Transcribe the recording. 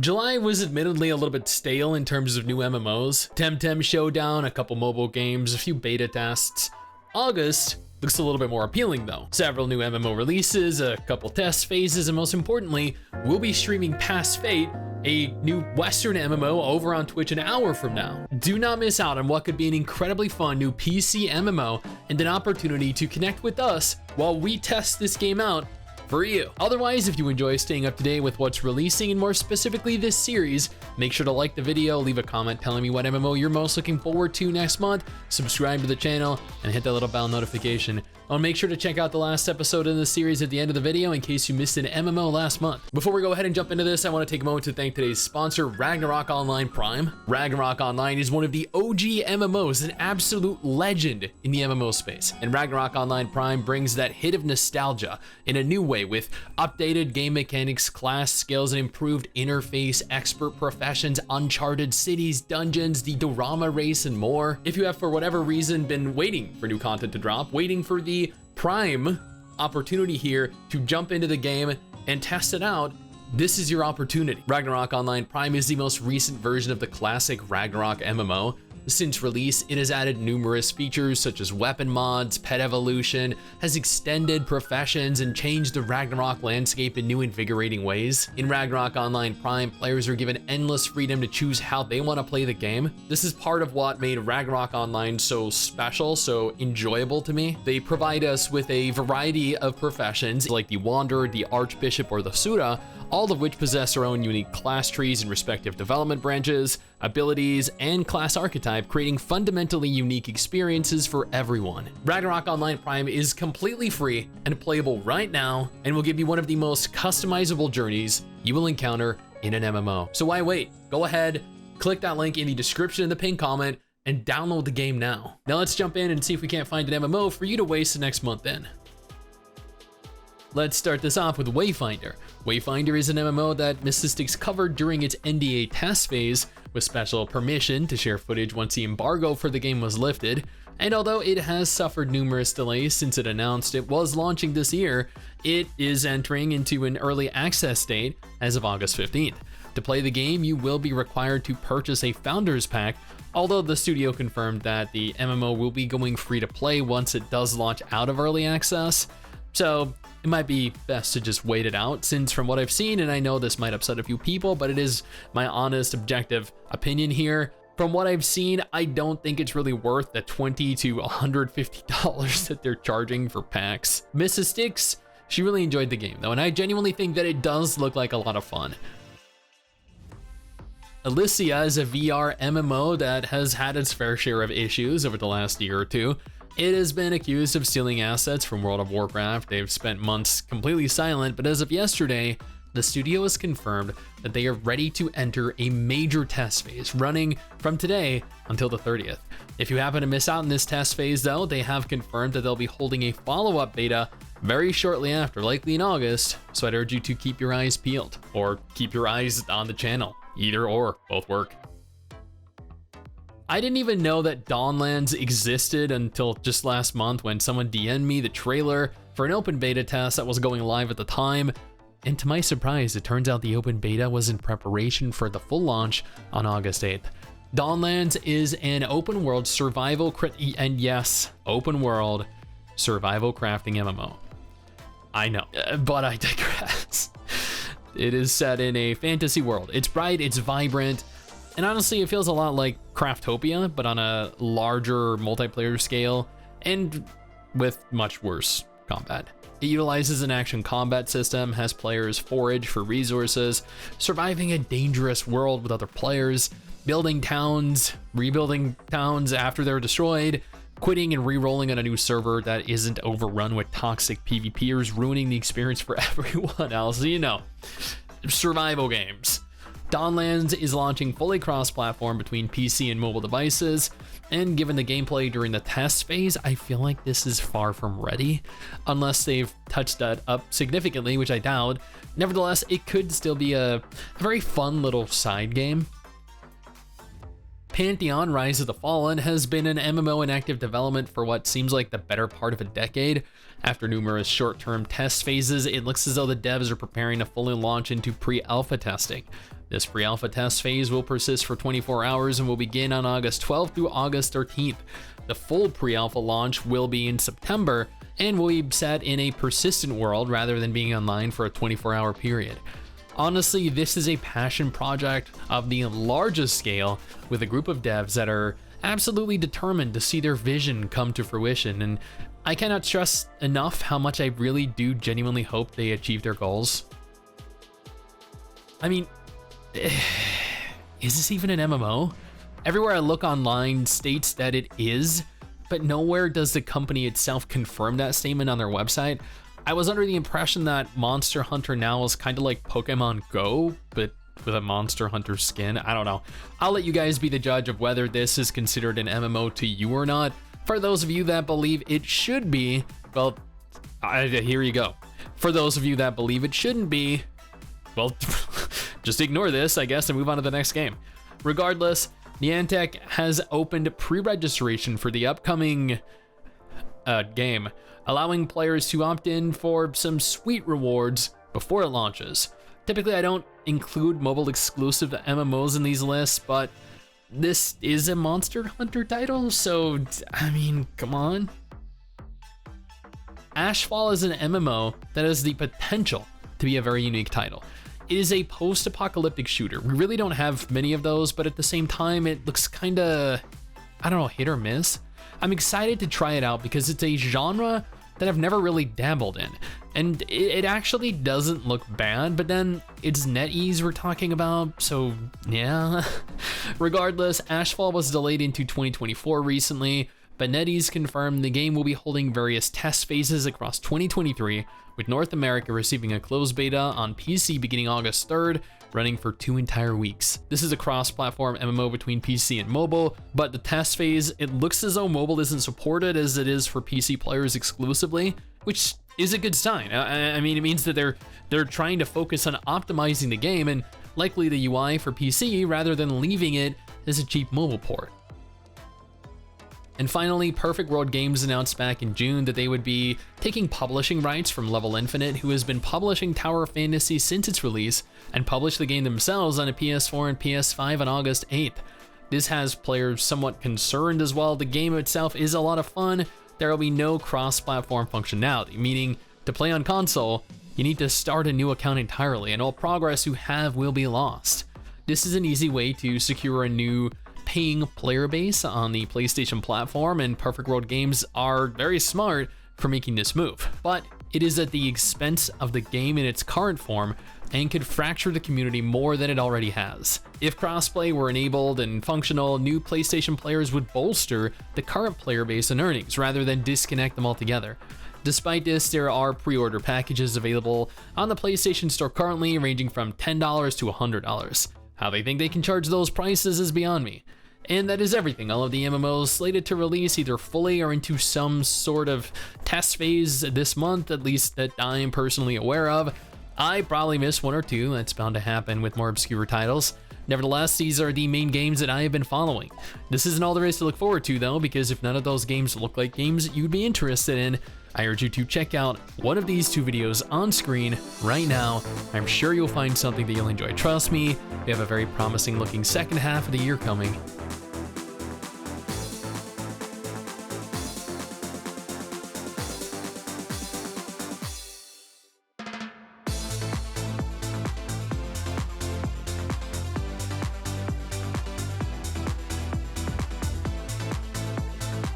July was admittedly a little bit stale in terms of new MMOs. TemTem Showdown, a couple mobile games, a few beta tests. August looks a little bit more appealing though. Several new MMO releases, a couple test phases, and most importantly, we'll be streaming Past Fate, a new Western MMO over on Twitch an hour from now. Do not miss out on what could be an incredibly fun new PC MMO and an opportunity to connect with us while we test this game out for you. Otherwise, if you enjoy staying up to date with what's releasing and more specifically this series, make sure to like the video, leave a comment telling me what MMO you're most looking forward to next month, subscribe to the channel, and hit that little bell notification. I'll make sure to check out the last episode in the series at the end of the video in case you missed an MMO last month. Before we go ahead and jump into this, I want to take a moment to thank today's sponsor, Ragnarok Online Prime. Ragnarok Online is one of the OG MMOs, an absolute legend in the MMO space. And Ragnarok Online Prime brings that hit of nostalgia in a new way with updated game mechanics, class skills, and improved interface, expert professions, uncharted cities, dungeons, the Dorama race, and more. If you have for whatever reason been waiting for new content to drop, waiting for the Prime opportunity here to jump into the game and test it out, this is your opportunity. Ragnarok Online Prime is the most recent version of the classic Ragnarok MMO. Since release, it has added numerous features such as weapon mods, pet evolution, has extended professions, and changed the Ragnarok landscape in new invigorating ways. In Ragnarok Online Prime, players are given endless freedom to choose how they want to play the game. This is part of what made Ragnarok Online so special, so enjoyable to me. They provide us with a variety of professions like the Wanderer, the Archbishop, or the Sura, all of which possess their own unique class trees and respective development branches, abilities, and class archetype, creating fundamentally unique experiences for everyone. Ragnarok Online Prime is completely free and playable right now, and will give you one of the most customizable journeys you will encounter in an MMO. So why wait? Go ahead, click that link in the description in the pinned comment, and download the game now. Now let's jump in and see if we can't find an MMO for you to waste the next month in. Let's start this off with Wayfinder. Wayfinder is an MMO that Mystistics covered during its NDA test phase, with special permission to share footage once the embargo for the game was lifted. And although it has suffered numerous delays since it announced it was launching this year, it is entering into an early access state as of August 15th. To play the game, you will be required to purchase a Founders Pack, although the studio confirmed that the MMO will be going free to play once it does launch out of early access. So it might be best to just wait it out, since from what I've seen, and I know this might upset a few people, but it is my honest, objective opinion here. From what I've seen, I don't think it's really worth the $20 to $150 that they're charging for packs. Mrs. Sticks, she really enjoyed the game though, and I genuinely think that it does look like a lot of fun. Ilysia is a VR MMO that has had its fair share of issues over the last year or two. It has been accused of stealing assets from World of Warcraft. They've spent months completely silent, but as of yesterday, the studio has confirmed that they are ready to enter a major test phase running from today until the 30th. If you happen to miss out in this test phase though, they have confirmed that they'll be holding a follow-up beta very shortly after, likely in August, so I'd urge you to keep your eyes peeled or keep your eyes on the channel. Either or, both work. I didn't even know that Dawnlands existed until just last month when someone DM'd me the trailer for an open beta test that was going live at the time. And to my surprise, it turns out the open beta was in preparation for the full launch on August 8th. Dawnlands is an open world survival and yes, open world survival crafting MMO. I know, but I digress. It is set in a fantasy world. It's bright, it's vibrant, and honestly, it feels a lot like Craftopia, but on a larger multiplayer scale and with much worse combat. It utilizes an action combat system, has players forage for resources, surviving a dangerous world with other players, building towns, rebuilding towns after they're destroyed, quitting and re-rolling on a new server that isn't overrun with toxic PvPers, ruining the experience for everyone else. You know, survival games. Dawnlands is launching fully cross-platform between PC and mobile devices, and given the gameplay during the test phase, I feel like this is far from ready, unless they've touched that up significantly, which I doubt. Nevertheless, it could still be a very fun little side game. Pantheon: Rise of the Fallen has been an MMO in active development for what seems like the better part of a decade. After numerous short-term test phases, it looks as though the devs are preparing to fully launch into pre-alpha testing. This pre-alpha test phase will persist for 24 hours and will begin on August 12th through August 13th. The full pre-alpha launch will be in September and will be set in a persistent world rather than being online for a 24-hour period. Honestly, this is a passion project of the largest scale with a group of devs that are absolutely determined to see their vision come to fruition, and I cannot stress enough how much I really do genuinely hope they achieve their goals. I mean, is this even an MMO? Everywhere I look online states that it is, but nowhere does the company itself confirm that statement on their website. I was under the impression that Monster Hunter now is kind of like Pokemon Go, but with a Monster Hunter skin. I don't know. I'll let you guys be the judge of whether this is considered an MMO to you or not. For those of you that believe it should be, well, here you go. For those of you that believe it shouldn't be, well, just ignore this, I guess, and move on to the next game. Regardless, Niantic has opened pre-registration for the upcoming game, allowing players to opt in for some sweet rewards before it launches. Typically, I don't include mobile exclusive MMOs in these lists, but this is a Monster Hunter title, so I mean, come on. Ashfall is an MMO that has the potential to be a very unique title. It is a post-apocalyptic shooter. We really don't have many of those, but at the same time, it looks kinda, I don't know, hit or miss. I'm excited to try it out because it's a genre that I've never really dabbled in, and it actually doesn't look bad, but then it's NetEase we're talking about, so yeah. Regardless, Ashfall was delayed into 2024 recently, but NetEase confirmed the game will be holding various test phases across 2023, with North America receiving a closed beta on PC beginning August 3rd, running for 2 entire weeks. This is a cross-platform MMO between PC and mobile, but the test phase, it looks as though mobile isn't supported as it is for PC players exclusively, which is a good sign. I mean, it means that they're trying to focus on optimizing the game and likely the UI for PC rather than leaving it as a cheap mobile port. And finally, Perfect World Games announced back in June that they would be taking publishing rights from Level Infinite, who has been publishing Tower of Fantasy since its release, and published the game themselves on a PS4 and PS5 on August 8th. This has players somewhat concerned as well. The game itself is a lot of fun. There will be no cross-platform functionality, meaning to play on console, you need to start a new account entirely, and all progress you have will be lost. This is an easy way to secure a new paying player base on the PlayStation platform, and Perfect World Games are very smart for making this move, but it is at the expense of the game in its current form and could fracture the community more than it already has. If crossplay were enabled and functional, new PlayStation players would bolster the current player base and earnings rather than disconnect them altogether. Despite this, there are pre-order packages available on the PlayStation Store currently, ranging from $10 to $100. How they think they can charge those prices is beyond me. And that is everything. All of the MMOs slated to release either fully or into some sort of test phase this month, at least that I am personally aware of. I probably missed one or two, that's bound to happen with more obscure titles. Nevertheless, these are the main games that I have been following. This isn't all there is to look forward to though, because if none of those games look like games you'd be interested in, I urge you to check out one of these 2 videos on screen right now. I'm sure you'll find something that you'll enjoy. Trust me, we have a very promising looking second half of the year coming,